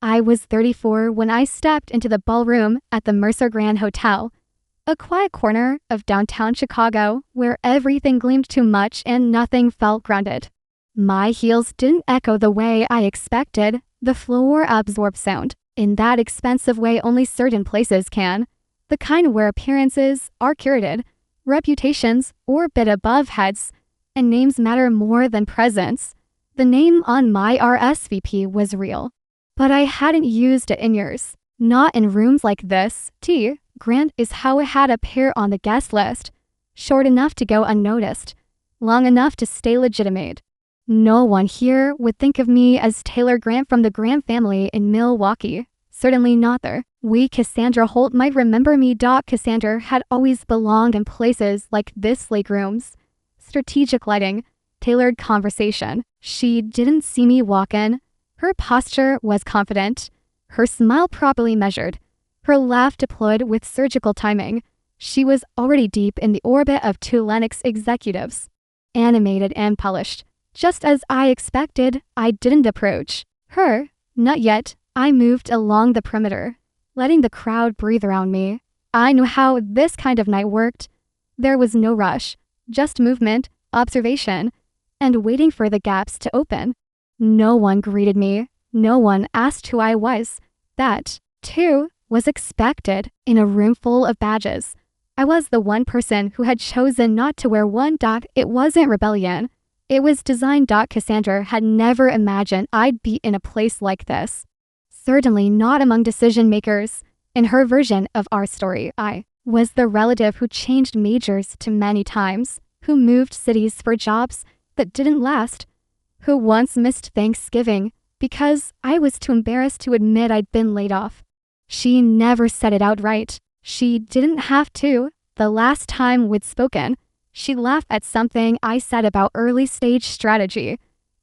I was 34 when I stepped into the ballroom at the Mercer Grand Hotel, a quiet corner of downtown Chicago where everything gleamed too much and nothing felt grounded. My heels didn't echo the way I expected. The floor absorbed sound in that expensive way only certain places can, the kind where appearances are curated, reputations orbit above heads, and names matter more than presence. The name on my RSVP was real, but I hadn't used it in years. Not in rooms like this. T. Grant is how it had appear on the guest list, short enough to go unnoticed, long enough to stay legitimate. No one here would think of me as Taylor Grant from the Grant family in Milwaukee. Certainly not there. Cassandra Holt might remember me. Cassandra had always belonged in places like this: lake rooms, strategic lighting, tailored conversation. She didn't see me walk in. Her posture was confident, her smile properly measured, her laugh deployed with surgical timing. She was already deep in the orbit of two Lennox executives, animated and polished. Just as I expected, I didn't approach her. Not yet. I moved along the perimeter, letting the crowd breathe around me. I knew how this kind of night worked. There was no rush, just movement, observation, and waiting for the gaps to open. No one greeted me. No one asked who I was. That, too, was expected in a room full of badges. I was the one person who had chosen not to wear one. It wasn't rebellion. It was design. Cassandra had never imagined I'd be in a place like this. Certainly not among decision makers. In her version of our story, I was the relative who changed majors too many times, who moved cities for jobs that didn't last, who once missed Thanksgiving because I was too embarrassed to admit I'd been laid off. She never said it outright. She didn't have to. The last time we'd spoken, she laughed at something I said about early-stage strategy.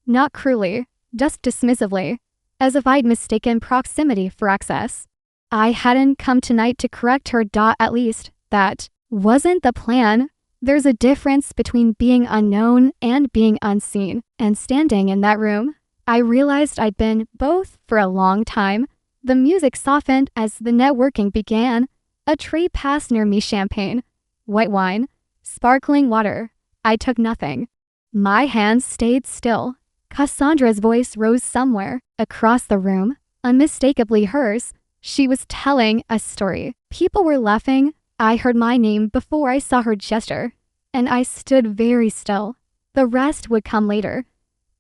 Not cruelly, just dismissively, as if I'd mistaken proximity for access. I hadn't come tonight to correct her. At least, that wasn't the plan. There's a difference between being unknown and being unseen. And standing in that room, I realized I'd been both for a long time. The music softened as the networking began. A tray passed near me: champagne, white wine, sparkling water. I took nothing. My hands stayed still. Cassandra's voice rose somewhere across the room, unmistakably hers. She was telling a story. People were laughing. I heard my name before I saw her gesture, and I stood very still. The rest would come later.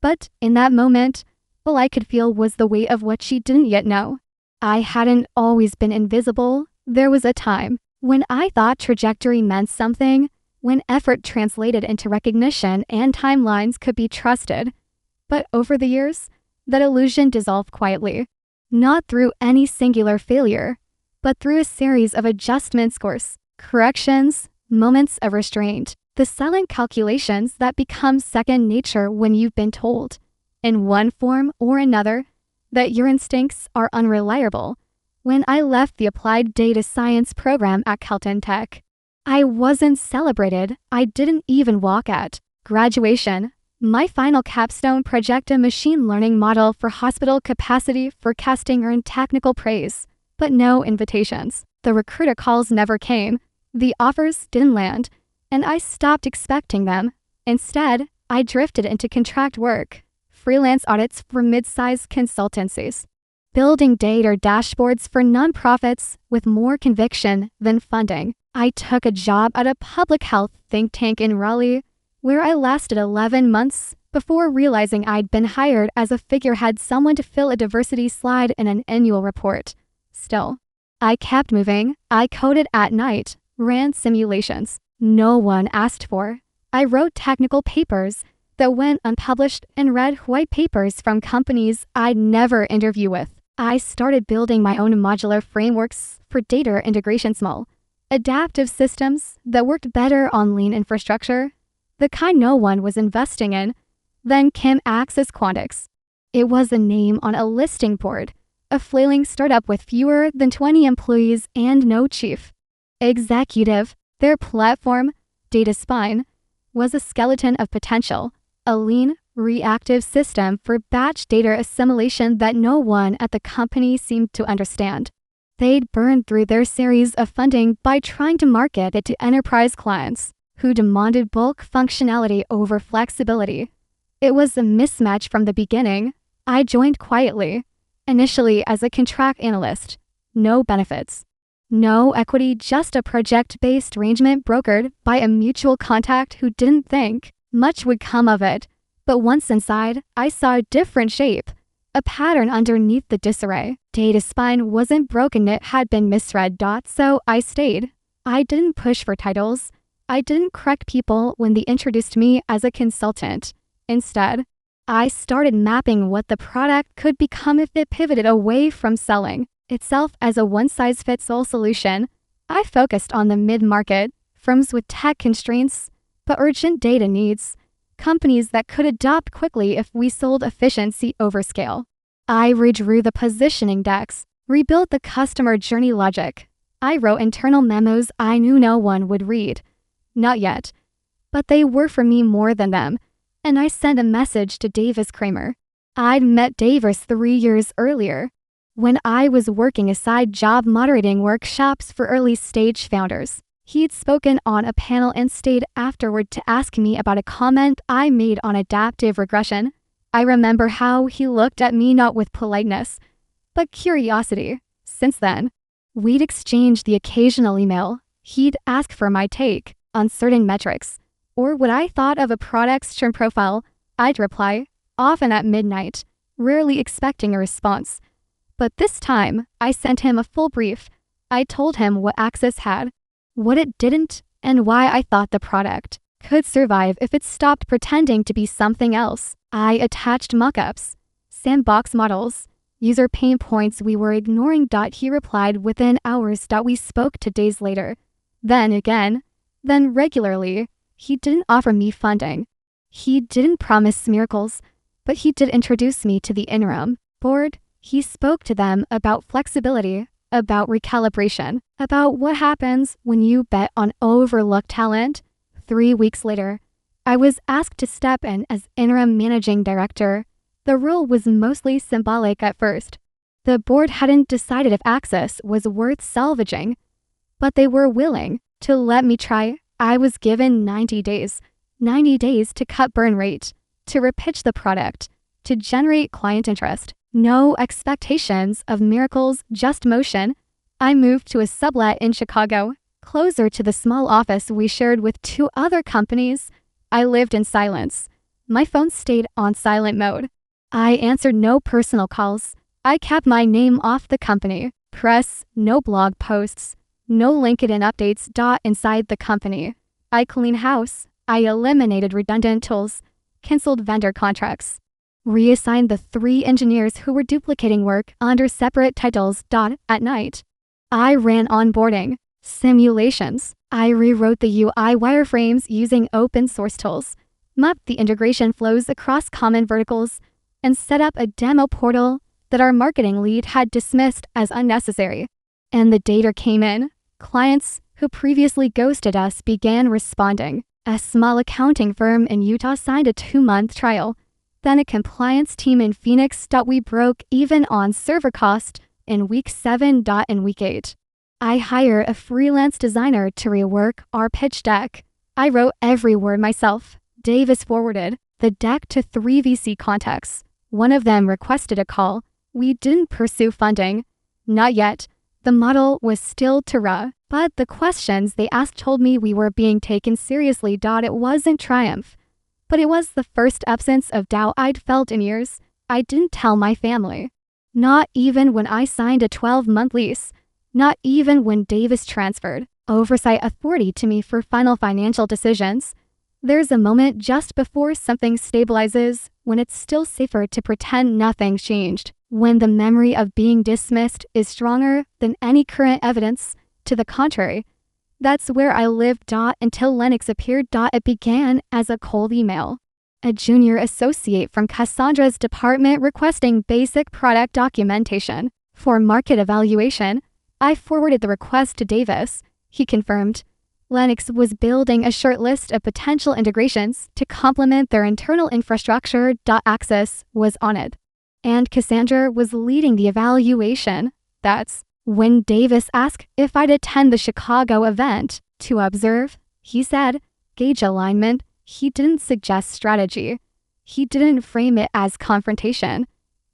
But in that moment, all I could feel was the weight of what she didn't yet know. I hadn't always been invisible. There was a time when I thought trajectory meant something, when effort translated into recognition and timelines could be trusted. But over the years, that illusion dissolved quietly, not through any singular failure, but through a series of adjustments, course corrections, moments of restraint, the silent calculations that become second nature when you've been told, in one form or another, that your instincts are unreliable. When I left the applied data science program at Caltech Tech, I wasn't celebrated. I didn't even walk at graduation. My final capstone project, a machine learning model for hospital capacity forecasting, earned technical praise, but no invitations. The recruiter calls never came. The offers didn't land, and I stopped expecting them. Instead, I drifted into contract work, freelance audits for mid-sized consultancies, building data dashboards for nonprofits with more conviction than funding. I took a job at a public health think tank in Raleigh, where I lasted 11 months before realizing I'd been hired as a figurehead, someone to fill a diversity slide in an annual report. Still, I kept moving. I coded at night, ran simulations no one asked for. I wrote technical papers that went unpublished and read white papers from companies I'd never interview with. I started building my own modular frameworks for data integration, small, adaptive systems that worked better on lean infrastructure, the kind no one was investing in. Then came Axis Quantix. It was a name on a listing board, a flailing startup with fewer than 20 employees and no chief executive. Their platform, Data Spine, was a skeleton of potential, a lean, reactive system for batch data assimilation that no one at the company seemed to understand. They'd burned through their series of funding by trying to market it to enterprise clients who demanded bulk functionality over flexibility. It was a mismatch from the beginning. I joined quietly, initially as a contract analyst. No benefits. No equity, just a project-based arrangement brokered by a mutual contact who didn't think much would come of it. But once inside, I saw a different shape, a pattern underneath the disarray. Data spine wasn't broken, it had been misread. So I stayed. I didn't push for titles. I didn't correct people when they introduced me as a consultant. Instead, I started mapping what the product could become if it pivoted away from selling itself as a one-size-fits-all solution. I focused on the mid-market, firms with tech constraints, but urgent data needs, companies that could adopt quickly if we sold efficiency over scale. I redrew the positioning decks, rebuilt the customer journey logic. I wrote internal memos I knew no one would read. Not yet. But they were for me more than them. And I sent a message to Davis Kramer. I'd met Davis 3 years earlier, when I was working a side job moderating workshops for early-stage founders. He'd spoken on a panel and stayed afterward to ask me about a comment I made on adaptive regression. I remember how he looked at me not with politeness, but curiosity. Since then, we'd exchanged the occasional email. He'd ask for my take on certain metrics, or what I thought of a product's churn profile. I'd reply, often at midnight, rarely expecting a response. But this time, I sent him a full brief. I told him what Access had, what it didn't, and why I thought the product could survive if it stopped pretending to be something else. I attached mockups, sandbox models, user pain points we were ignoring. He replied within hours. We spoke to days later. Then again, then regularly. He didn't offer me funding. He didn't promise miracles, but he did introduce me to the interim board. He spoke to them about flexibility, about recalibration, about what happens when you bet on overlooked talent. 3 weeks later, I was asked to step in as interim managing director. The role was mostly symbolic at first. The board hadn't decided if Access was worth salvaging, but they were willing to let me try. I was given 90 days to cut burn rate, to repitch the product, to generate client interest. No expectations of miracles, just motion. I moved to a sublet in Chicago, closer to the small office we shared with 2 other companies. I lived in silence. My phone stayed on silent mode. I answered no personal calls. I kept my name off the company press, no blog posts, no LinkedIn updates. Inside the company, I cleaned house. I eliminated redundant tools, canceled vendor contracts, reassigned the 3 engineers who were duplicating work under separate titles. At night, I ran onboarding simulations. I rewrote the UI wireframes using open source tools, mapped the integration flows across common verticals, and set up a demo portal that our marketing lead had dismissed as unnecessary. And the data came in. Clients who previously ghosted us began responding. A small accounting firm in Utah signed a 2-month trial. Then a compliance team in Phoenix. We broke even on server cost in week 7. In week 8, I hired a freelance designer to rework our pitch deck. I wrote every word myself. Davis forwarded the deck to 3 VC contacts. One of them requested a call. We didn't pursue funding. Not yet. The model was still to run, but the questions they asked told me we were being taken seriously. It wasn't triumph, but it was the first absence of doubt I'd felt in years. I didn't tell my family. Not even when I signed a 12-month lease. Not even when Davis transferred oversight authority to me for final financial decisions. There's a moment just before something stabilizes, when it's still safer to pretend nothing changed. When the memory of being dismissed is stronger than any current evidence to the contrary. That's where I lived. Until Lennox appeared. It began as a cold email. A junior associate from Cassandra's department requesting basic product documentation for market evaluation. I forwarded the request to Davis. He confirmed. Lennox was building a short list of potential integrations to complement their internal infrastructure. Access was on it. And Cassandra was leading the evaluation. That's when Davis asked if I'd attend the Chicago event to observe. He said, gauge alignment. He didn't suggest strategy. He didn't frame it as confrontation.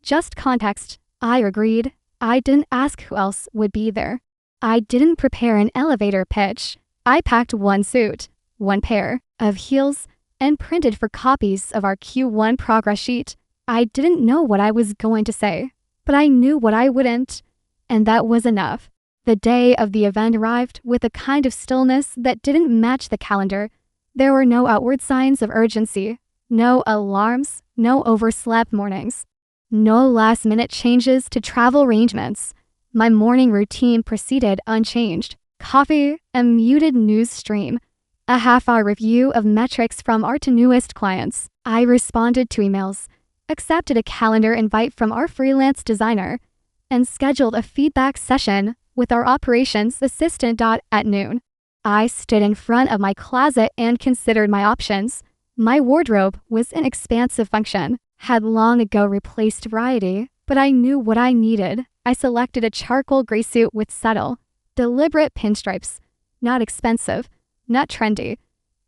Just context. I agreed. I didn't ask who else would be there. I didn't prepare an elevator pitch. I packed one suit, one pair of heels, and printed for copies of our Q1 progress sheet. I didn't know what I was going to say, but I knew what I wouldn't, and that was enough. The day of the event arrived with a kind of stillness that didn't match the calendar. There were no outward signs of urgency, no alarms, no overslept mornings, no last-minute changes to travel arrangements. My morning routine proceeded unchanged. Coffee, a muted news stream, a half-hour review of metrics from our two newest clients. I responded to emails, accepted a calendar invite from our freelance designer, and scheduled a feedback session with our operations assistant. At noon, I stood in front of my closet and considered my options. My wardrobe was an expansive function, had long ago replaced variety, but I knew what I needed. I selected a charcoal gray suit with subtle, deliberate pinstripes, not expensive, not trendy,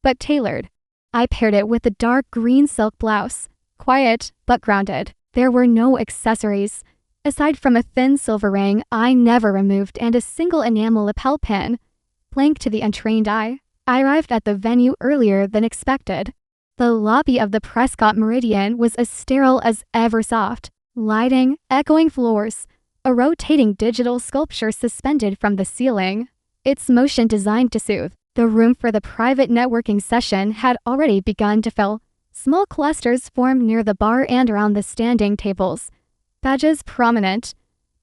but tailored. I paired it with a dark green silk blouse, quiet but grounded. There were no accessories, aside from a thin silver ring I never removed and a single enamel lapel pin. Blank to the untrained eye, I arrived at the venue earlier than expected. The lobby of the Prescott Meridian was as sterile as ever soft. Lighting, echoing floors, a rotating digital sculpture suspended from the ceiling, its motion designed to soothe. The room for the private networking session had already begun to fill. Small clusters formed near the bar and around the standing tables. Badges prominent.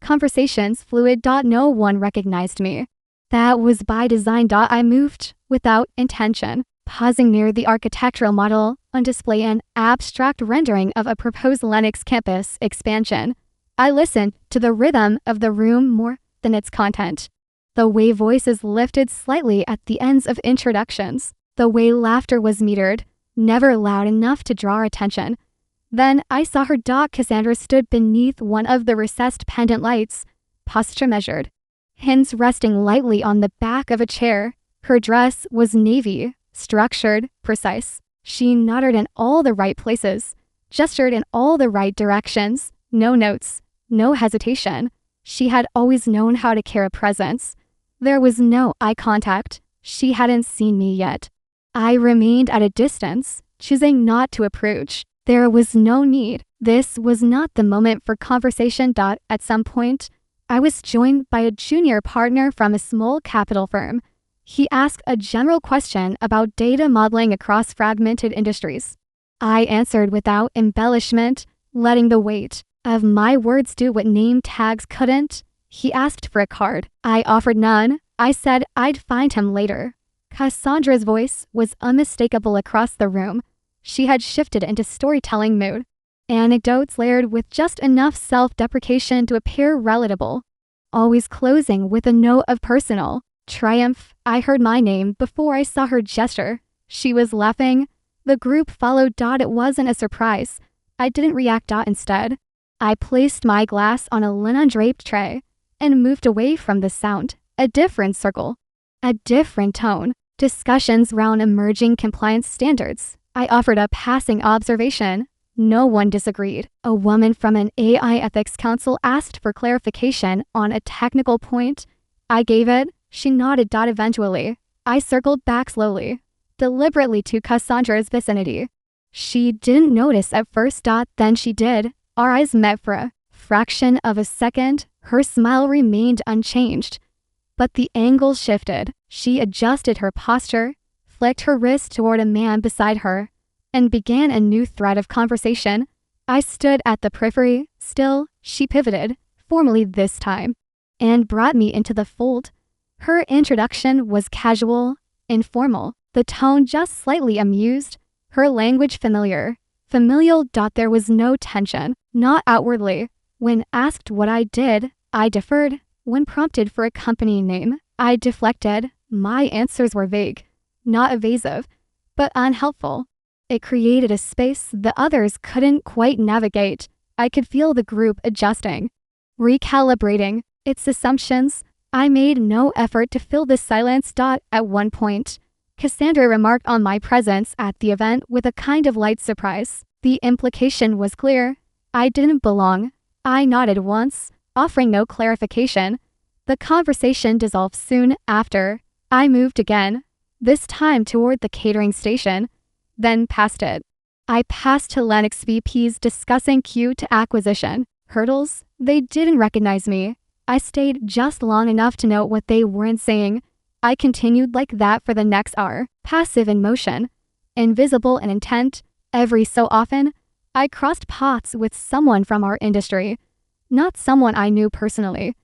Conversations fluid. No one recognized me. That was by design. I moved without intention, pausing near the architectural model on display, an abstract rendering of a proposed Lennox campus expansion. I listened to the rhythm of the room more than its content. The way voices lifted slightly at the ends of introductions. The way laughter was metered, never loud enough to draw our attention. Then I saw her. Cassandra stood beneath one of the recessed pendant lights, posture measured, hands resting lightly on the back of a chair. Her dress was navy, structured, precise. She nodded in all the right places, gestured in all the right directions. No notes, no hesitation. She had always known how to carry a presence. There was no eye contact. She hadn't seen me yet. I remained at a distance, choosing not to approach. There was no need. This was not the moment for conversation. At some point, I was joined by a junior partner from a small capital firm. He asked a general question about data modeling across fragmented industries. I answered without embellishment, letting the weight of my words do what name tags couldn't. He asked for a card. I offered none. I said I'd find him later. Cassandra's voice was unmistakable across the room. She had shifted into storytelling mode. Anecdotes layered with just enough self-deprecation to appear relatable. Always closing with a note of personal triumph. I heard my name before I saw her gesture. She was laughing. The group followed. It wasn't a surprise. I didn't react. Instead, I placed my glass on a linen-draped tray and moved away from the sound. A different circle, a different tone. Discussions around emerging compliance standards. I offered a passing observation. No one disagreed. A woman from an AI ethics council asked for clarification on a technical point. I gave it. She nodded. Eventually, I circled back slowly, deliberately to Cassandra's vicinity. She didn't notice at first. Then she did. Our eyes met for a fraction of a second. Her smile remained unchanged, but the angle shifted. She adjusted her posture, flicked her wrist toward a man beside her, and began a new thread of conversation. I stood at the periphery. Still, she pivoted, formally this time, and brought me into the fold. Her introduction was casual, informal, the tone just slightly amused, her language familiar, familial. There was no tension, not outwardly. When asked what I did, I deferred. When prompted for a company name, I deflected. My answers were vague, not evasive, but unhelpful. It created a space the others couldn't quite navigate. I could feel the group adjusting, recalibrating its assumptions. I made no effort to fill the silence. At one point, Cassandra remarked on my presence at the event with a kind of light surprise. The implication was clear. I didn't belong. I nodded once, offering no clarification. The conversation dissolved soon after. I moved again, this time toward the catering station, then past it. I passed Hellenics VPs discussing queue to acquisition hurdles. They didn't recognize me. I stayed just long enough to note what they weren't saying. I continued like that for the next hour, passive in motion, invisible in intent. Every so often, I crossed paths with someone from our industry, not someone I knew personally,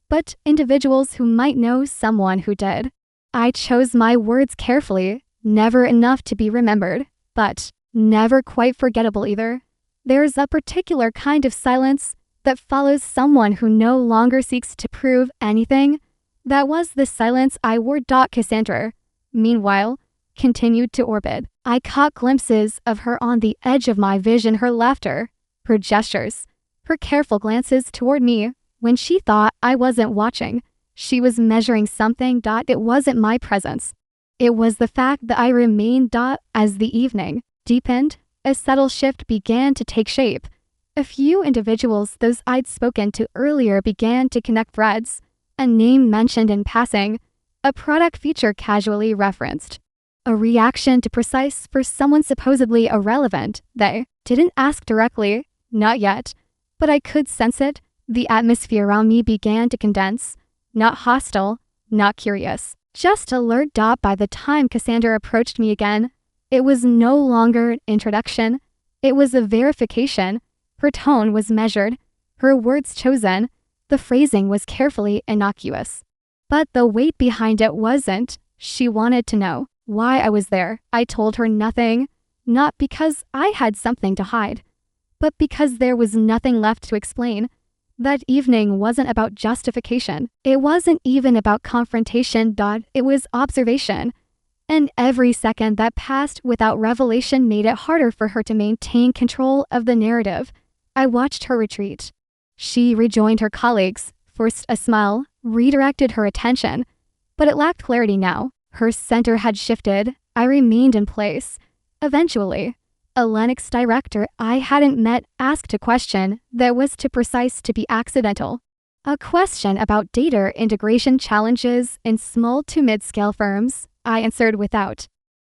but individuals who might know someone who did. I chose my words carefully, never enough to be remembered, but never quite forgettable either. There's a particular kind of silence that follows someone who no longer seeks to prove anything. That was the silence I wore. Cassandra, meanwhile, continued to orbit. I caught glimpses of her on the edge of my vision, her laughter, her gestures, her careful glances toward me when she thought I wasn't watching. She was measuring something. It wasn't my presence. It was the fact that I remained. As the evening deepened, a subtle shift began to take shape. A few individuals, those I'd spoken to earlier, began to connect threads. A name mentioned in passing, a product feature casually referenced, a reaction to precise for someone supposedly irrelevant. They didn't ask directly, not yet, but I could sense it. The atmosphere around me began to condense, not hostile, not curious, just alert. By the time Cassandra approached me again, it was no longer an introduction, it was a verification. Her tone was measured, her words chosen, the phrasing was carefully innocuous. But the weight behind it wasn't. She wanted to know why I was there. I told her nothing, not because I had something to hide, but because there was nothing left to explain. That evening wasn't about justification. It wasn't even about confrontation. It was observation. And every second that passed without revelation made it harder for her to maintain control of the narrative. I watched her retreat. She rejoined her colleagues, forced a smile, redirected her attention, but it lacked clarity now. Her center had shifted. I remained in place. Eventually, a Lennox director I hadn't met asked a question that was too precise to be accidental. A question about data integration challenges in small to mid-scale firms. I answered without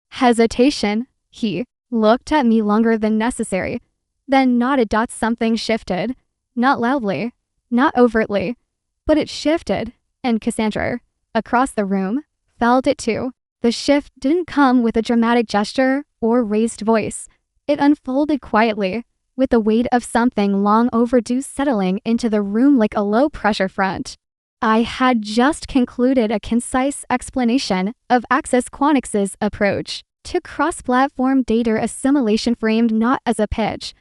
hesitation. He looked at me longer than necessary, then nodded. Something shifted. Not loudly, not overtly, but it shifted, and Cassandra, across the room, felt it too. The shift didn't come with a dramatic gesture or raised voice. It unfolded quietly, with the weight of something long overdue settling into the room like a low-pressure front. I had just concluded a concise explanation of Access Quantix's approach to cross-platform data assimilation, framed not as a pitch,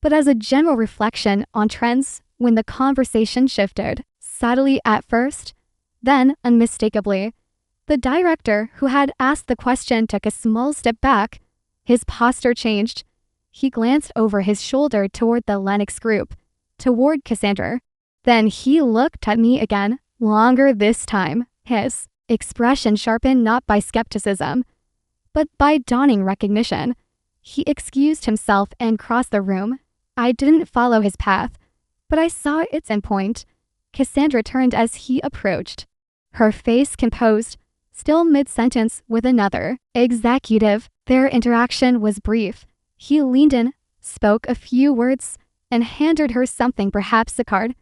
but as a general reflection on trends, when the conversation shifted, subtly at first, then unmistakably. The director who had asked the question took a small step back. His posture changed. He glanced over his shoulder toward the Lennox group, toward Cassandra. Then he looked at me again, longer this time. His expression sharpened not by skepticism, but by dawning recognition. He excused himself and crossed the room. I didn't follow his path, but I saw its endpoint. Cassandra turned as he approached, her face composed, still mid-sentence with another executive. Their interaction was brief. He leaned in, spoke a few words, and handed her something, perhaps a card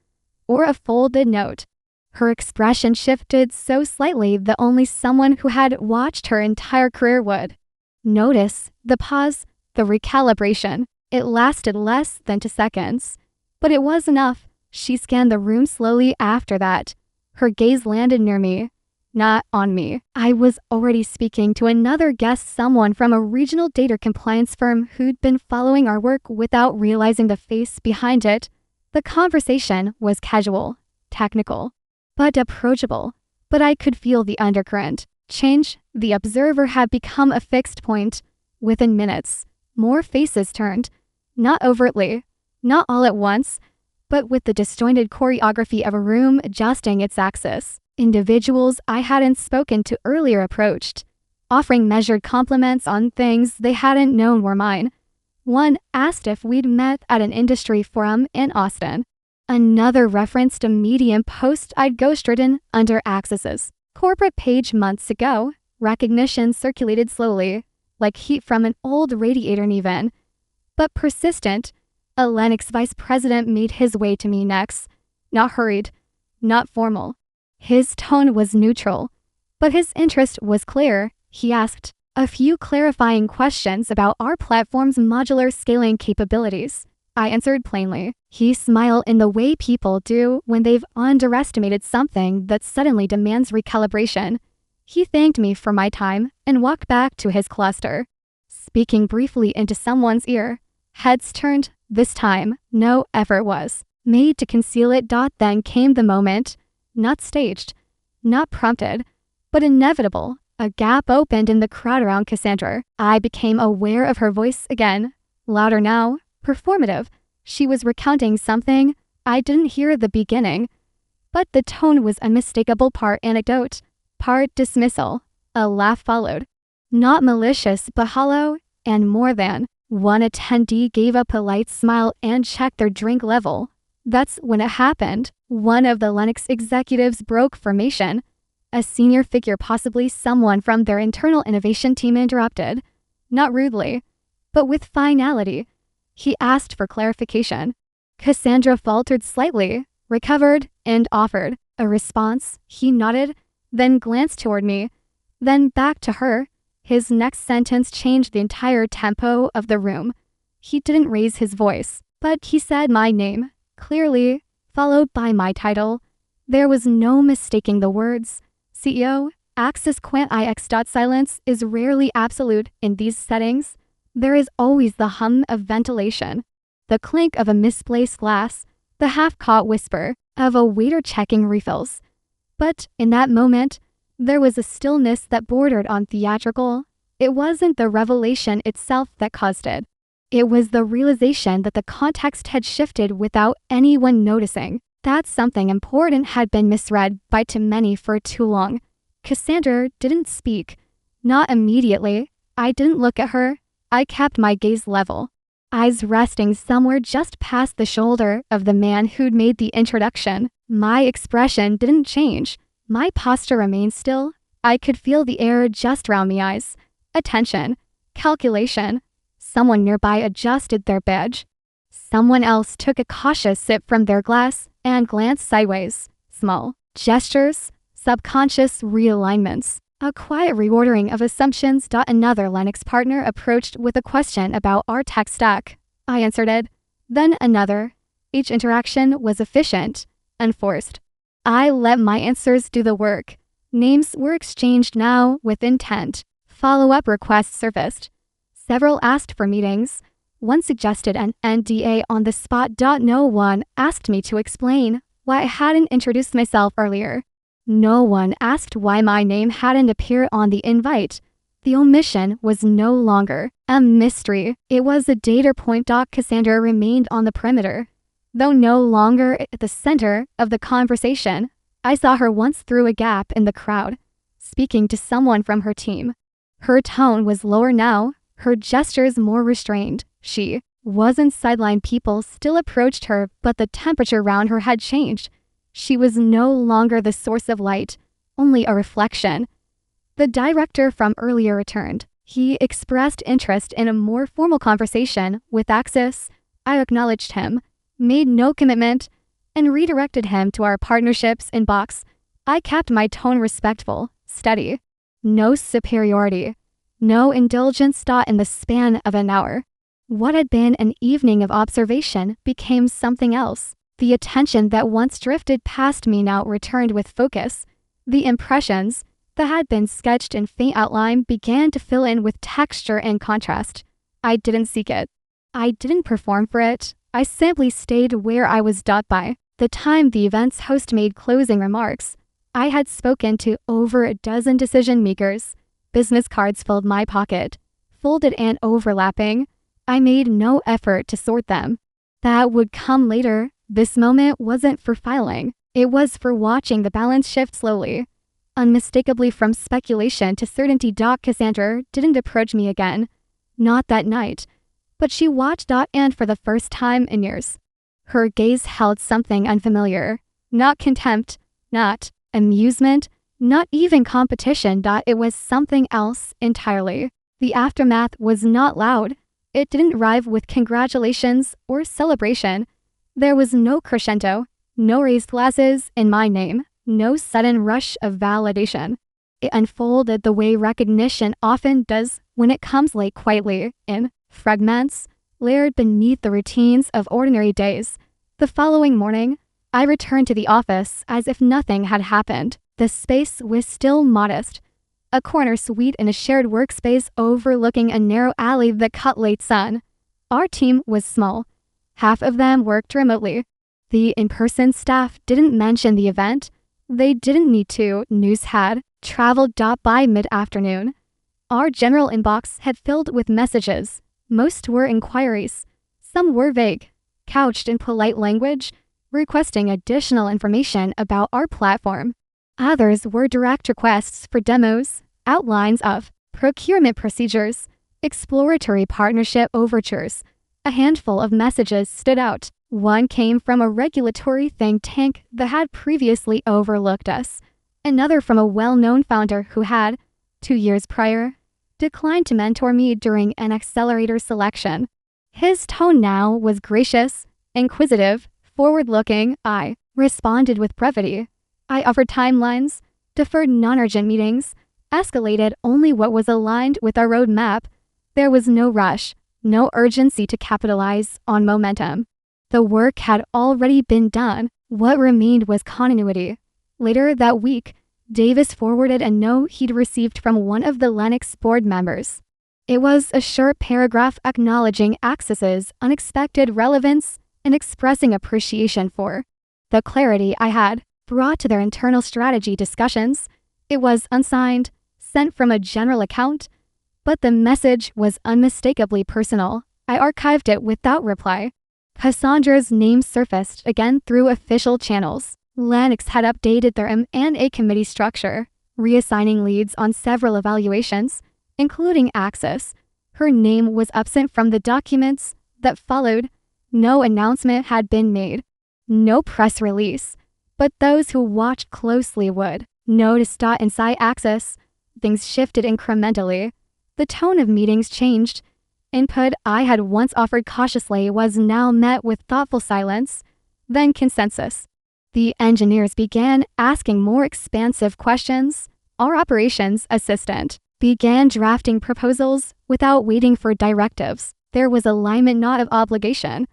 or a folded note. Her expression shifted so slightly that only someone who had watched her entire career would notice. The pause, the recalibration. It lasted less than 2 seconds, but it was enough. She scanned the room slowly after that. Her gaze landed near me, not on me. I was already speaking to another guest, someone from a regional data compliance firm who'd been following our work without realizing the face behind it. The conversation was casual, technical, but approachable. But I could feel the undercurrent. Change, the observer had become a fixed point. Within minutes, more faces turned. Not overtly, not all at once, but with the disjointed choreography of a room adjusting its axis. Individuals I hadn't spoken to earlier approached, offering measured compliments on things they hadn't known were mine. One asked if we'd met at an industry forum in Austin. Another referenced a Medium post I'd ghostwritten under Axis's corporate page months ago. Recognition circulated slowly, like heat from an old radiator even. But persistent, a Lennox vice president made his way to me next. Not hurried, not formal. His tone was neutral, but his interest was clear. He asked a few clarifying questions about our platform's modular scaling capabilities. I answered plainly. He smiled in the way people do when they've underestimated something that suddenly demands recalibration. He thanked me for my time and walked back to his cluster, speaking briefly into someone's ear. Heads turned. This time, no effort was made to conceal it. Then came the moment, not staged, not prompted, but inevitable. A gap opened in the crowd around Cassandra. I became aware of her voice again, louder now, performative. She was recounting something I didn't hear at the beginning, but the tone was unmistakable, part anecdote, part dismissal. A laugh followed. Not malicious, but hollow, and more than. One attendee gave a polite smile and checked their drink level. That's when it happened. One of the Lennox executives broke formation. A senior figure, possibly someone from their internal innovation team, interrupted. Not rudely, but with finality. He asked for clarification. Cassandra faltered slightly, recovered, and offered a response. He nodded, then glanced toward me, then back to her. His next sentence changed the entire tempo of the room. He didn't raise his voice, but he said my name, clearly, followed by my title. There was no mistaking the words. CEO, Axis Quant IX. Silence is rarely absolute in these settings. There is always the hum of ventilation, the clink of a misplaced glass, the half-caught whisper of a waiter checking refills. But in that moment, there was a stillness that bordered on theatrical. It wasn't the revelation itself that caused it. It was the realization that the context had shifted without anyone noticing, that something important had been misread by too many for too long. Cassandra didn't speak. Not immediately. I didn't look at her. I kept my gaze level, eyes resting somewhere just past the shoulder of the man who'd made the introduction. My expression didn't change. My posture remained still. I could feel the air just around me. Eyes, attention, calculation. Someone nearby adjusted their badge. Someone else took a cautious sip from their glass and glanced sideways. Small gestures, subconscious realignments. A quiet reordering of assumptions. Another Lennox partner approached with a question about our tech stack. I answered it. Then another. Each interaction was efficient, unforced. I let my answers do the work. Names were exchanged now with intent. Follow-up requests surfaced. Several asked for meetings. One suggested an NDA on the spot. No one asked me to explain why I hadn't introduced myself earlier. No one asked why my name hadn't appeared on the invite. The omission was no longer a mystery. It was a data point. Cassandra remained on the perimeter, though no longer at the center of the conversation. I saw her once through a gap in the crowd, speaking to someone from her team. Her tone was lower now, her gestures more restrained. She wasn't sidelined. People still approached her, but the temperature around her had changed. She was no longer the source of light, only a reflection. The director from earlier returned. He expressed interest in a more formal conversation with Axis. I acknowledged him, made no commitment, and redirected him to our partnerships inbox. I kept my tone respectful, steady. No superiority, no indulgence. In the span of an hour, what had been an evening of observation became something else. The attention that once drifted past me now returned with focus. The impressions that had been sketched in faint outline began to fill in with texture and contrast. I didn't seek it. I didn't perform for it. I simply stayed where I was. By the time the event's host made closing remarks, I had spoken to over a dozen decision makers. Business cards filled my pocket, folded and overlapping. I made no effort to sort them. That would come later. This moment wasn't for filing. It was for watching the balance shift slowly. Unmistakably from speculation to certainty. Cassandra didn't approach me again. Not that night. But she watched. And for the first time in years, her gaze held something unfamiliar. Not contempt, not amusement, not even competition. It was something else entirely. The aftermath was not loud. It didn't arrive with congratulations or celebration. There was no crescendo, no raised glasses in my name, no sudden rush of validation. It unfolded the way recognition often does when it comes late, quietly, in fragments, layered beneath the routines of ordinary days. The following morning, I returned to the office as if nothing had happened. The space was still modest. A corner suite in a shared workspace overlooking a narrow alley that caught late sun. Our team was small. Half of them worked remotely. The in-person staff didn't mention the event. They didn't need to. News had traveled. By mid-afternoon, our general inbox had filled with messages. Most were inquiries. Some were vague, couched in polite language, requesting additional information about our platform. Others were direct requests for demos, outlines of procurement procedures, exploratory partnership overtures. A handful of messages stood out. One came from a regulatory think tank that had previously overlooked us. Another from a well-known founder who had, 2 years prior, declined to mentor me during an accelerator selection. His tone now was gracious, inquisitive, forward-looking. I responded with brevity. I offered timelines, deferred non-urgent meetings, escalated only what was aligned with our roadmap. There was no rush, no urgency to capitalize on momentum. The work had already been done. What remained was continuity. Later that week, Davis forwarded a note he'd received from one of the Lennox board members. It was a short paragraph acknowledging Axis's unexpected relevance and expressing appreciation for the clarity I had brought to their internal strategy discussions. It was unsigned, sent from a general account, but the message was unmistakably personal. I archived it without reply. Cassandra's name surfaced again through official channels. Lennox had updated their M&A committee structure, reassigning leads on several evaluations, including Axis. Her name was absent from the documents that followed. No announcement had been made. No press release. But those who watched closely would notice. Inside Axis, things shifted incrementally. The tone of meetings changed. Input I had once offered cautiously was now met with thoughtful silence, then consensus. The engineers began asking more expansive questions. Our operations assistant began drafting proposals without waiting for directives. There was alignment not of obligation,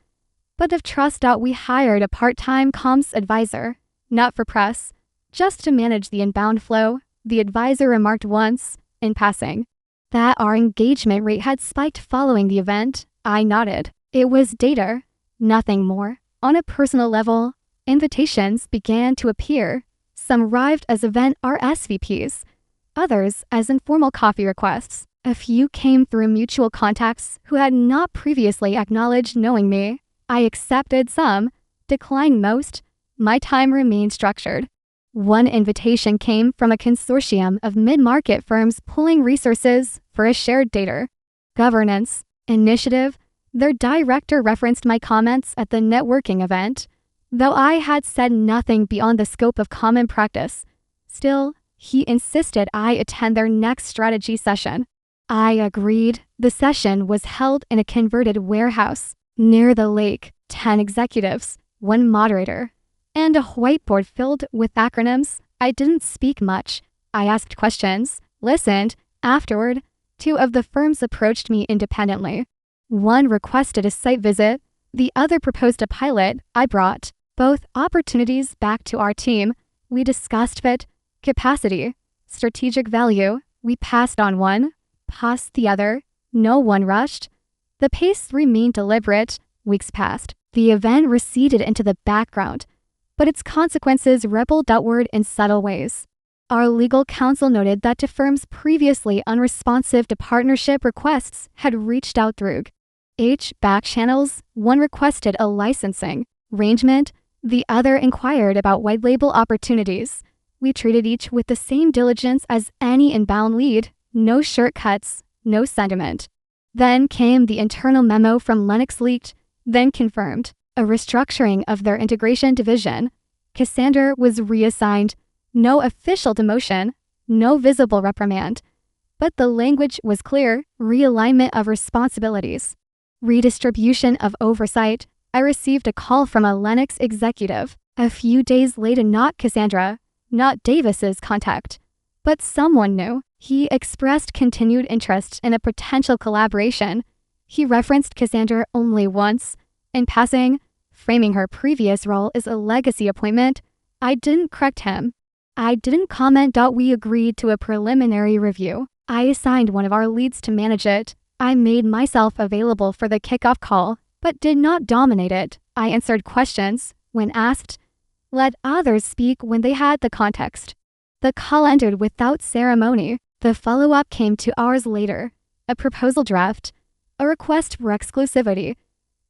but of trust. We hired a part-time comms advisor, not for press, just to manage the inbound flow. The advisor remarked once, in passing, that our engagement rate had spiked following the event. I nodded. It was data, nothing more. On a personal level, invitations began to appear. Some arrived as event RSVPs, others as informal coffee requests. A few came through mutual contacts who had not previously acknowledged knowing me. I accepted some, declined most. My time remained structured. One invitation came from a consortium of mid-market firms pooling resources for a shared data governance initiative. Their director referenced my comments at the networking event, though I had said nothing beyond the scope of common practice. Still, he insisted I attend their next strategy session. I agreed. The session was held in a converted warehouse near the lake. 10 executives, 1 moderator, and a whiteboard filled with acronyms. I didn't speak much. I asked questions, listened. Afterward, 2 of the firms approached me independently. One requested a site visit, the other proposed a pilot. I brought both opportunities back to our team. We discussed fit, capacity, strategic value. We passed on one, paused the other. No one rushed. The pace remained deliberate. Weeks passed. The event receded into the background. but its consequences rippled outward in subtle ways. Our legal counsel noted that to firms previously unresponsive to partnership requests had reached out through back channels. One requested a licensing arrangement, the other inquired about white label opportunities. We treated each with the same diligence as any inbound lead, no shortcuts, no sentiment. Then came the internal memo from Lennox leaked, then confirmed, a restructuring of their integration division. Cassandra was reassigned, no official demotion, no visible reprimand. But the language was clear, realignment of responsibilities, redistribution of oversight. I received a call from a Lennox executive a few days later, not Cassandra, not Davis's contact, but someone new. He expressed continued interest in a potential collaboration. He referenced Cassandra only once, in passing, framing her previous role as a legacy appointment. I didn't correct him. I didn't comment. We agreed to a preliminary review. I assigned one of our leads to manage it. I made myself available for the kickoff call, but did not dominate it. I answered questions when asked, let others speak when they had the context. The call ended without ceremony. The follow-up came 2 hours later, a proposal draft, a request for exclusivity,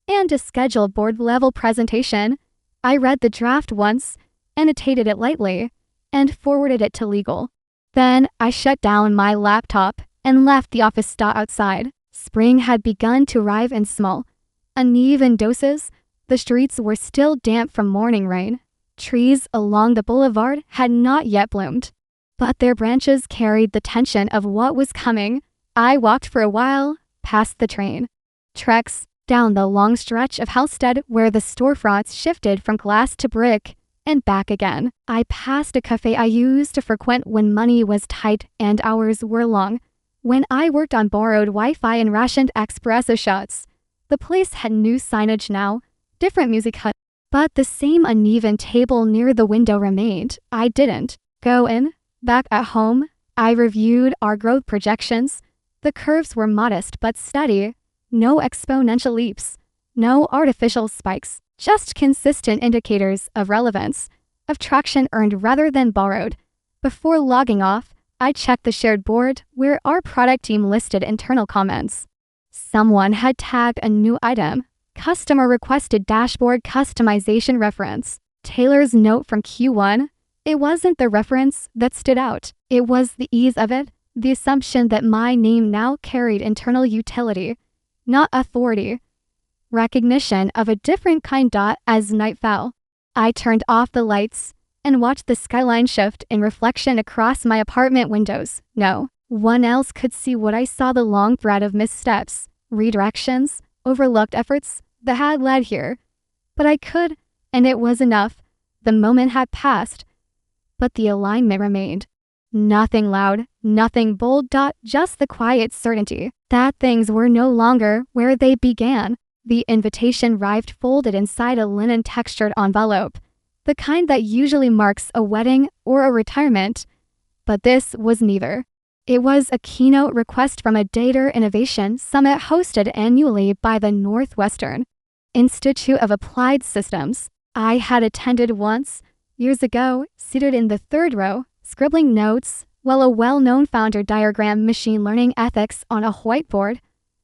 and a scheduled board-level presentation. I read the draft once, annotated it lightly, and forwarded it to legal. Then I shut down my laptop and left the office outside. Spring had begun to arrive in small, uneven doses. The streets were still damp from morning rain. Trees along the boulevard had not yet bloomed, but their branches carried the tension of what was coming. I walked for a while, past the train tracks, down the long stretch of Halstead where the storefronts shifted from glass to brick, and back again. I passed a cafe I used to frequent when money was tight and hours were long, when I worked on borrowed Wi-Fi and rationed espresso shots. The place had new signage now, different music cut, but the same uneven table near the window remained. I didn't go in. Back at home, I reviewed our growth projections. The curves were modest but steady. No exponential leaps, no artificial spikes, just consistent indicators of relevance, of traction earned rather than borrowed. Before logging off, I checked the shared board where our product team listed internal comments. Someone had tagged a new item, customer requested dashboard customization reference. Taylor's note from Q1. It wasn't the reference that stood out. It was the ease of it, the assumption that my name now carried internal utility, not authority. Recognition of a different kind. As night fell, I turned off the lights and watched the skyline shift in reflection across my apartment windows. No one else could see what I saw, the long thread of missteps, redirections, overlooked efforts that had led here. But I could, and it was enough. The moment had passed, but the alignment remained. Nothing loud, nothing bold. Just the quiet certainty that things were no longer where they began. The invitation arrived folded inside a linen textured envelope, the kind that usually marks a wedding or a retirement. But this was neither. It was a keynote request from a data innovation summit hosted annually by the Northwestern Institute of Applied Systems. I had attended once, years ago, seated in the third row, scribbling notes, while a well-known founder diagrammed machine learning ethics on a whiteboard.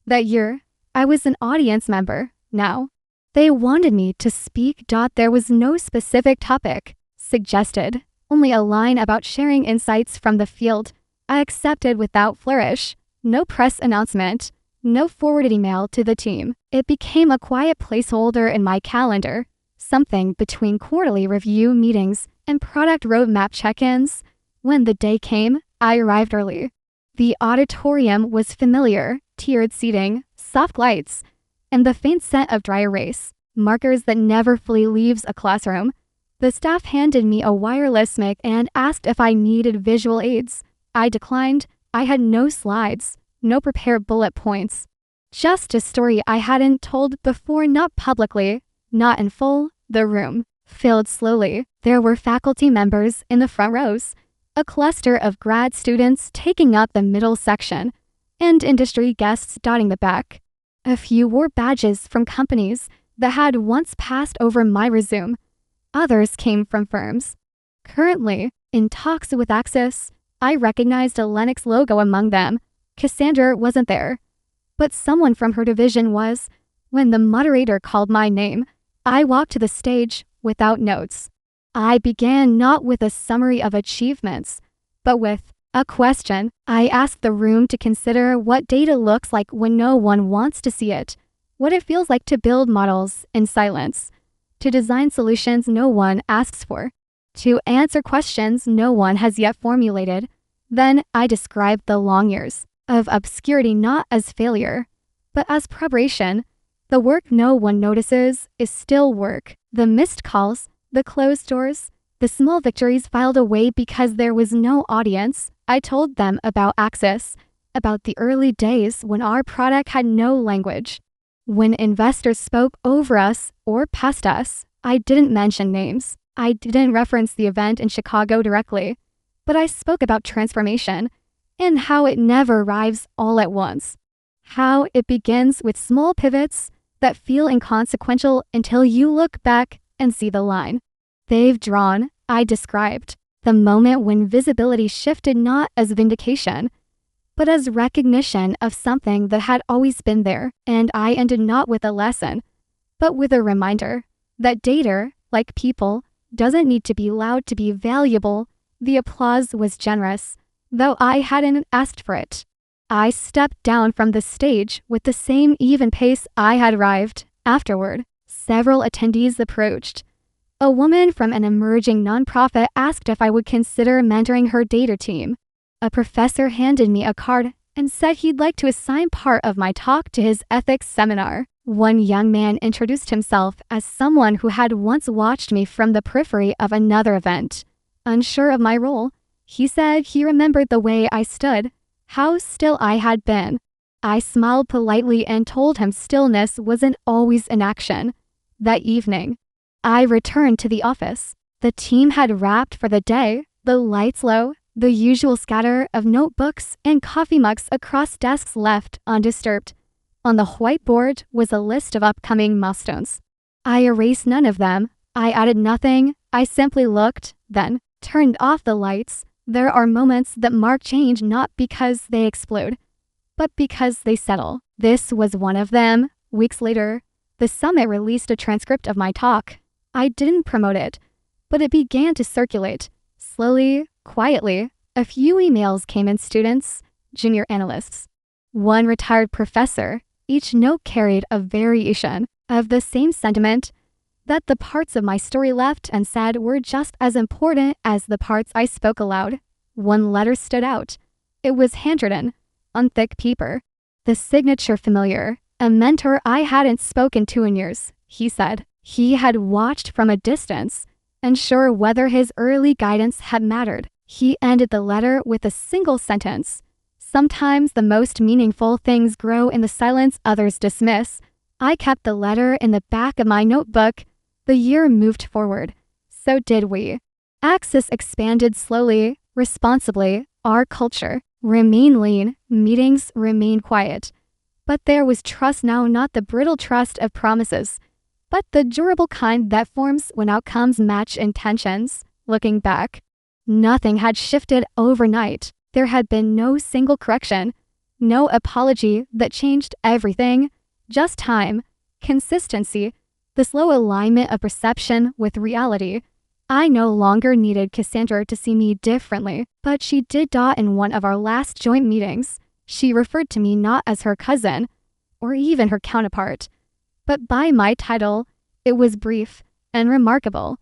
That year, I was an audience member. Now, they wanted me to speak. There was no specific topic suggested, only a line about sharing insights from the field. I accepted without flourish. No press announcement, no forwarded email to the team. It became a quiet placeholder in my calendar, something between quarterly review meetings and product roadmap check-ins. When the day came, I arrived early. The auditorium was familiar, tiered seating, soft lights, and the faint scent of dry erase, markers that never fully leaves a classroom. The staff handed me a wireless mic and asked if I needed visual aids. I declined. I had no slides, no prepared bullet points. Just a story I hadn't told before, not publicly, not in full. The room filled slowly. There were faculty members in the front rows, a cluster of grad students taking up the middle section, and industry guests dotting the back. A few wore badges from companies that had once passed over my resume. Others came from firms. Currently, in talks with Axis, I recognized a Lennox logo among them. Cassandra wasn't there, but someone from her division was. When the moderator called my name, I walked to the stage without notes. I began not with a summary of achievements, but with a question. I asked the room to consider what data looks like when no one wants to see it, what it feels like to build models in silence, to design solutions no one asks for, to answer questions no one has yet formulated. Then I described the long years of obscurity not as failure, but as preparation. The work no one notices is still work. The missed calls, the closed doors, the small victories filed away because there was no audience. I told them about Axis, about the early days when our product had no language. When investors spoke over us or past us, I didn't mention names. I didn't reference the event in Chicago directly, but I spoke about transformation and how it never arrives all at once. How it begins with small pivots that feel inconsequential until you look back and see the line they've drawn. I described the moment when visibility shifted not as vindication, but as recognition of something that had always been there. And I ended not with a lesson, but with a reminder that data, like people, doesn't need to be loud to be valuable. The applause was generous, though I hadn't asked for it. I stepped down from the stage with the same even pace I had arrived. Afterward, several attendees approached. A woman from an emerging nonprofit asked if I would consider mentoring her data team. A professor handed me a card and said he'd like to assign part of my talk to his ethics seminar. One young man introduced himself as someone who had once watched me from the periphery of another event. Unsure of my role, he said he remembered the way I stood, how still I had been. I smiled politely and told him stillness wasn't always an action. That evening, I returned to the office. The team had wrapped for the day, the lights low, the usual scatter of notebooks and coffee mugs across desks left undisturbed. On the whiteboard was a list of upcoming milestones. I erased none of them. I added nothing. I simply looked, then turned off the lights. There are moments that mark change not because they explode, but because they settle. This was one of them. Weeks later, the summit released a transcript of my talk. I didn't promote it, but it began to circulate. Slowly, quietly, a few emails came in: students, junior analysts, one retired professor. Each note carried a variation of the same sentiment, that the parts of my story left unsaid were just as important as the parts I spoke aloud. One letter stood out. It was handwritten on thick paper, the signature familiar. A mentor I hadn't spoken to in years, he said. He had watched from a distance, unsure whether his early guidance had mattered. He ended the letter with a single sentence: sometimes the most meaningful things grow in the silence others dismiss. I kept the letter in the back of my notebook. The year moved forward. So did we. Axis expanded slowly, responsibly. Our culture remained lean, meetings remained quiet. But there was trust now, not the brittle trust of promises, but the durable kind that forms when outcomes match intentions. Looking back, nothing had shifted overnight. There had been no single correction, no apology that changed everything. Just time, consistency, the slow alignment of perception with reality. I no longer needed Cassandra to see me differently, but she did. In one of our last joint meetings, she referred to me not as her cousin, or even her counterpart, but by my title. It was brief and remarkable,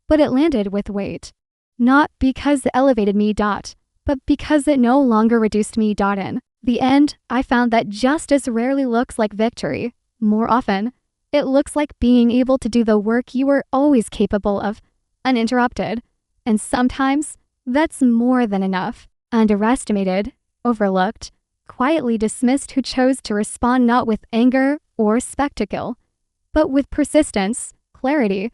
but it landed with weight. Not because it elevated me, but because it no longer reduced me. In the end, I found that justice rarely looks like victory. More often, it looks like being able to do the work you were always capable of, uninterrupted. And sometimes, that's more than enough. Underestimated, overlooked, quietly dismissed, who chose to respond not with anger or spectacle, but with persistence, clarity,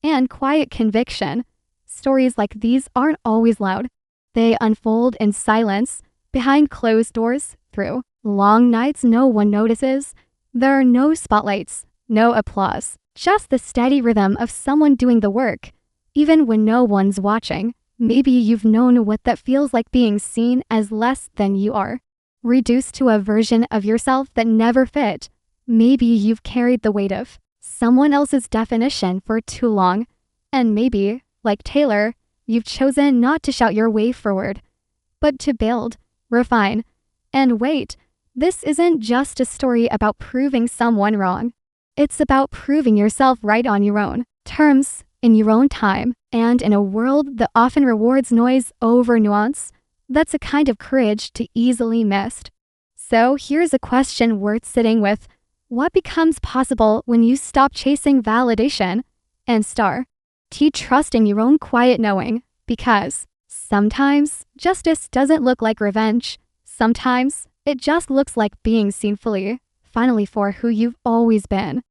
and quiet conviction. Stories like these aren't always loud. They unfold in silence, behind closed doors, through long nights no one notices. There are no spotlights, no applause, just the steady rhythm of someone doing the work, even when no one's watching. Maybe you've known what that feels like, being seen as less than you are, reduced to a version of yourself that never fit. Maybe you've carried the weight of someone else's definition for too long, and maybe, like Taylor, you've chosen not to shout your way forward, but to build, refine, and wait. This isn't just a story about proving someone wrong. It's about proving yourself right on your own terms, in your own time, and in a world that often rewards noise over nuance. That's a kind of courage to easily missed. So here's a question worth sitting with. What becomes possible when you stop chasing validation and start trusting your own quiet knowing? Because sometimes justice doesn't look like revenge. Sometimes it just looks like being seen fully, finally, for who you've always been.